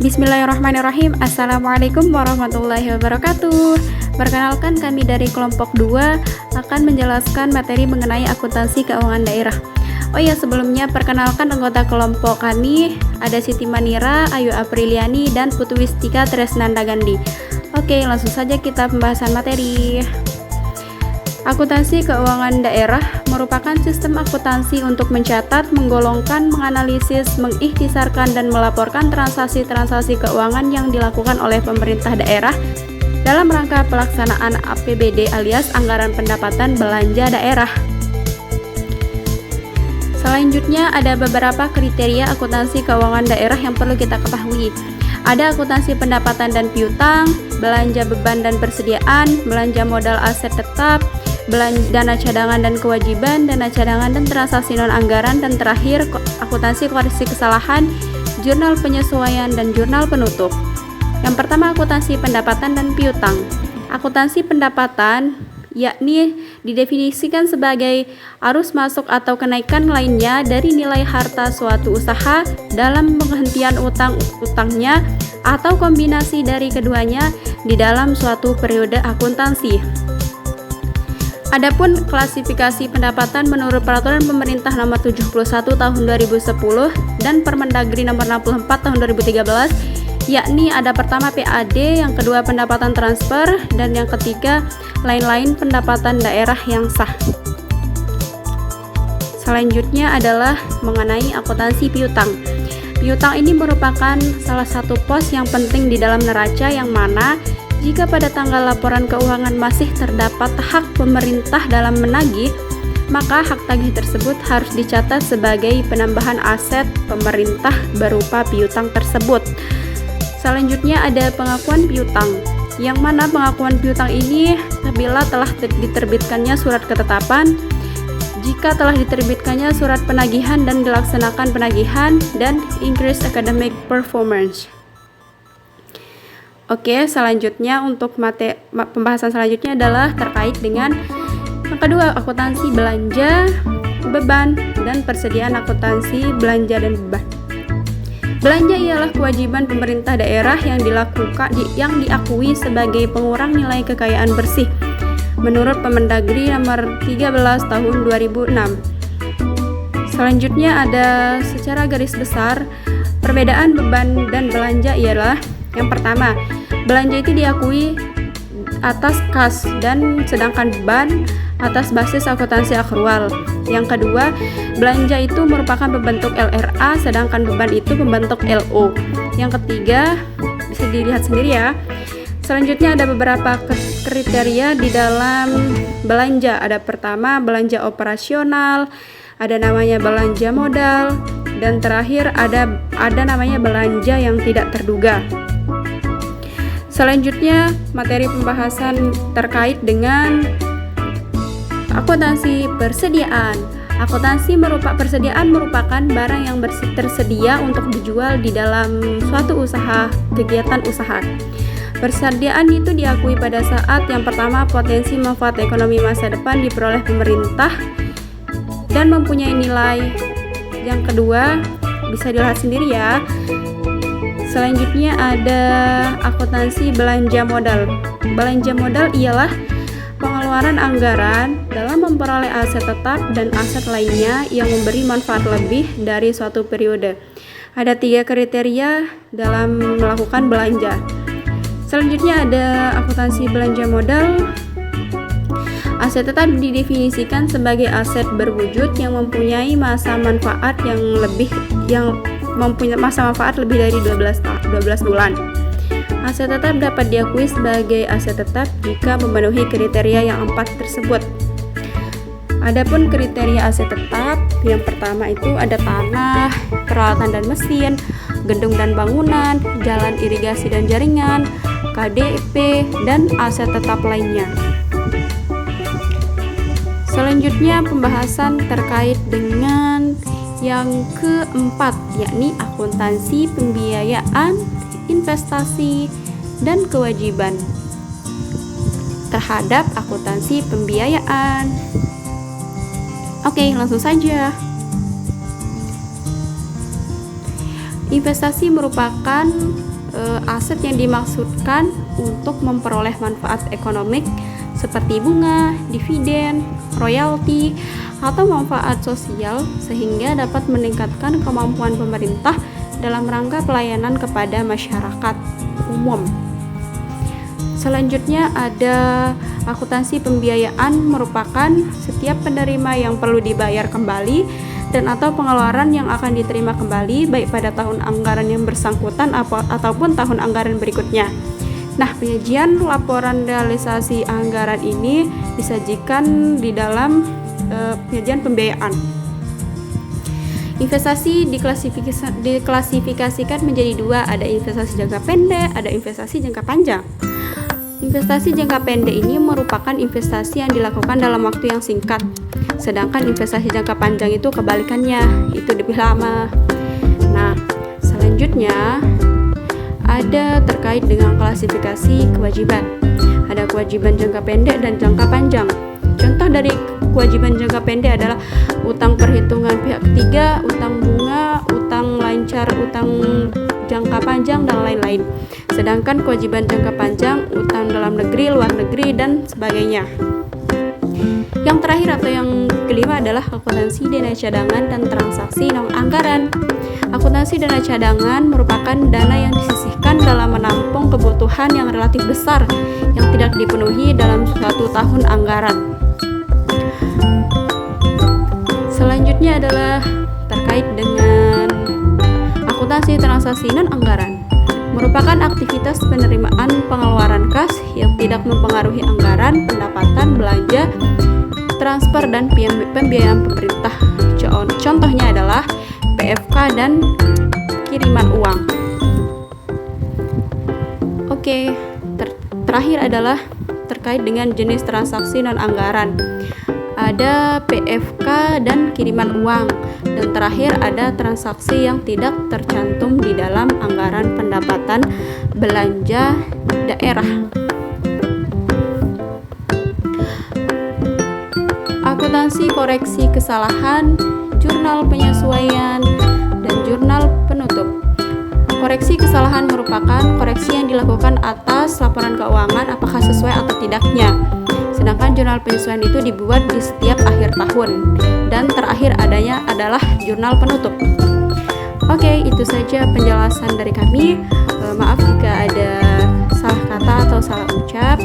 Bismillahirrahmanirrahim. Assalamualaikum warahmatullahi wabarakatuh. Perkenalkan, kami dari kelompok 2 akan menjelaskan materi mengenai akuntansi keuangan daerah. Oh ya, sebelumnya perkenalkan anggota kelompok kami, ada Siti Manira, Ayu Apriliani, dan Putu Wistika Tresnanda Gandhi. Oke, langsung saja kita pembahasan materi. Akuntansi keuangan daerah merupakan sistem akuntansi untuk mencatat, menggolongkan, menganalisis, mengikhtisarkan, dan melaporkan transaksi-transaksi keuangan yang dilakukan oleh pemerintah daerah dalam rangka pelaksanaan APBD alias anggaran pendapatan belanja daerah. Selanjutnya ada beberapa kriteria akuntansi keuangan daerah yang perlu kita ketahui. Ada akuntansi pendapatan dan piutang, belanja beban dan persediaan, belanja modal aset tetap, dana cadangan dan kewajiban, dana cadangan dan transaksi non-anggaran, dan terakhir akuntansi koreksi kesalahan, jurnal penyesuaian, dan jurnal penutup. Yang pertama, akuntansi pendapatan dan piutang. Akuntansi pendapatan yakni didefinisikan sebagai arus masuk atau kenaikan lainnya dari nilai harta suatu usaha dalam penghentian utang-utangnya atau kombinasi dari keduanya di dalam suatu periode akuntansi. Adapun klasifikasi pendapatan menurut Peraturan Pemerintah Nomor 71 Tahun 2010 dan Permendagri Nomor 64 Tahun 2013, yakni ada pertama PAD, yang kedua pendapatan transfer, dan yang ketiga lain-lain pendapatan daerah yang sah. Selanjutnya adalah mengenai akuntansi piutang. Piutang ini merupakan salah satu pos yang penting di dalam neraca, yang mana jika pada tanggal laporan keuangan masih terdapat hak pemerintah dalam menagih, maka hak tagih tersebut harus dicatat sebagai penambahan aset pemerintah berupa piutang tersebut. Selanjutnya ada pengakuan piutang, yang mana pengakuan piutang ini apabila telah diterbitkannya surat ketetapan, jika telah diterbitkannya surat penagihan dan dilaksanakan penagihan, dan increase academic performance. Oke, selanjutnya untuk pembahasan selanjutnya adalah terkait dengan yang kedua, akuntansi belanja, beban, dan persediaan akuntansi belanja dan beban. Belanja ialah kewajiban pemerintah daerah yang diakui sebagai pengurang nilai kekayaan bersih menurut Permendagri Nomor 13 Tahun 2006. Selanjutnya ada secara garis besar perbedaan beban dan belanja ialah: yang pertama, belanja itu diakui atas kas, dan sedangkan beban atas basis akuntansi akrual. Yang kedua, belanja itu merupakan pembentuk LRA, sedangkan beban itu pembentuk LO. Yang ketiga, bisa dilihat sendiri ya. Selanjutnya ada beberapa kriteria di dalam belanja. Ada pertama, belanja operasional, ada namanya belanja modal, dan terakhir ada namanya belanja yang tidak terduga. Selanjutnya, materi pembahasan terkait dengan akuntansi persediaan. Persediaan merupakan barang yang tersedia untuk dijual di dalam suatu kegiatan usaha. Persediaan itu diakui pada saat yang pertama potensi manfaat ekonomi masa depan diperoleh pemerintah dan mempunyai nilai. Yang kedua, bisa dilihat sendiri ya. Selanjutnya ada akuntansi belanja modal. Belanja modal ialah pengeluaran anggaran dalam memperoleh aset tetap dan aset lainnya yang memberi manfaat lebih dari suatu periode. Ada 3 kriteria dalam melakukan belanja. Selanjutnya ada akuntansi belanja modal. Aset tetap didefinisikan sebagai aset berwujud yang mempunyai masa manfaat lebih dari 12 bulan. Aset tetap dapat diakui sebagai aset tetap jika memenuhi kriteria yang 4 tersebut. Adapun kriteria aset tetap, yang pertama itu ada tanah, peralatan dan mesin, gedung dan bangunan, jalan irigasi dan jaringan, KDP, dan aset tetap lainnya. Selanjutnya pembahasan terkait dengan yang keempat, yakni akuntansi pembiayaan, investasi, dan kewajiban terhadap akuntansi pembiayaan. Oke, langsung saja. Investasi merupakan aset yang dimaksudkan untuk memperoleh manfaat ekonomik seperti bunga, dividen, royalti, atau manfaat sosial sehingga dapat meningkatkan kemampuan pemerintah dalam rangka pelayanan kepada masyarakat umum. Selanjutnya ada akuntansi pembiayaan, merupakan setiap penerima yang perlu dibayar kembali dan atau pengeluaran yang akan diterima kembali baik pada tahun anggaran yang bersangkutan ataupun tahun anggaran berikutnya. Nah, penyajian laporan realisasi anggaran ini disajikan di dalam penyajian pembiayaan. Investasi diklasifikasikan menjadi dua, ada investasi jangka pendek, ada investasi jangka panjang. Investasi jangka pendek ini merupakan investasi yang dilakukan dalam waktu yang singkat, sedangkan investasi jangka panjang itu kebalikannya, itu lebih lama. Nah, selanjutnya ada terkait dengan klasifikasi kewajiban. Ada kewajiban jangka pendek dan jangka panjang. Contoh dari kewajiban jangka pendek adalah utang perhitungan pihak ketiga, utang bunga, utang lancar, utang jangka panjang, dan lain-lain. Sedangkan kewajiban jangka panjang, utang dalam negeri, luar negeri, dan sebagainya. Yang terakhir atau yang kelima adalah akuntansi dana cadangan dan transaksi non-anggaran. Akuntansi dana cadangan merupakan dana yang disisihkan dalam menampung kebutuhan yang relatif besar yang tidak dipenuhi dalam suatu tahun anggaran. Selanjutnya adalah terkait dengan akuntansi transaksi non-anggaran. Merupakan aktivitas penerimaan pengeluaran kas yang tidak mempengaruhi anggaran, pendapatan, belanja, transfer, dan pembiayaan pemerintah. Contohnya adalah PFK dan kiriman uang. Oke, terakhir adalah terkait dengan jenis transaksi non-anggaran. Ada PFK dan kiriman uang, dan terakhir ada transaksi yang tidak tercantum di dalam anggaran pendapatan belanja daerah. Akuntansi koreksi kesalahan, jurnal penyesuaian, dan jurnal penutup. Koreksi kesalahan merupakan koreksi yang dilakukan atas laporan keuangan apakah sesuai atau tidaknya. Sedangkan jurnal penyesuaian itu dibuat di setiap akhir tahun. Dan terakhir adanya adalah jurnal penutup. Oke, itu saja penjelasan dari kami. Maaf jika ada salah kata atau salah ucap.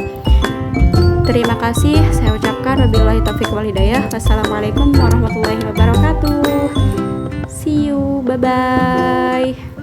Terima kasih saya ucapkan. Wabillahi taufiq wal hidayah. Wassalamualaikum warahmatullahi wabarakatuh. See you, bye-bye.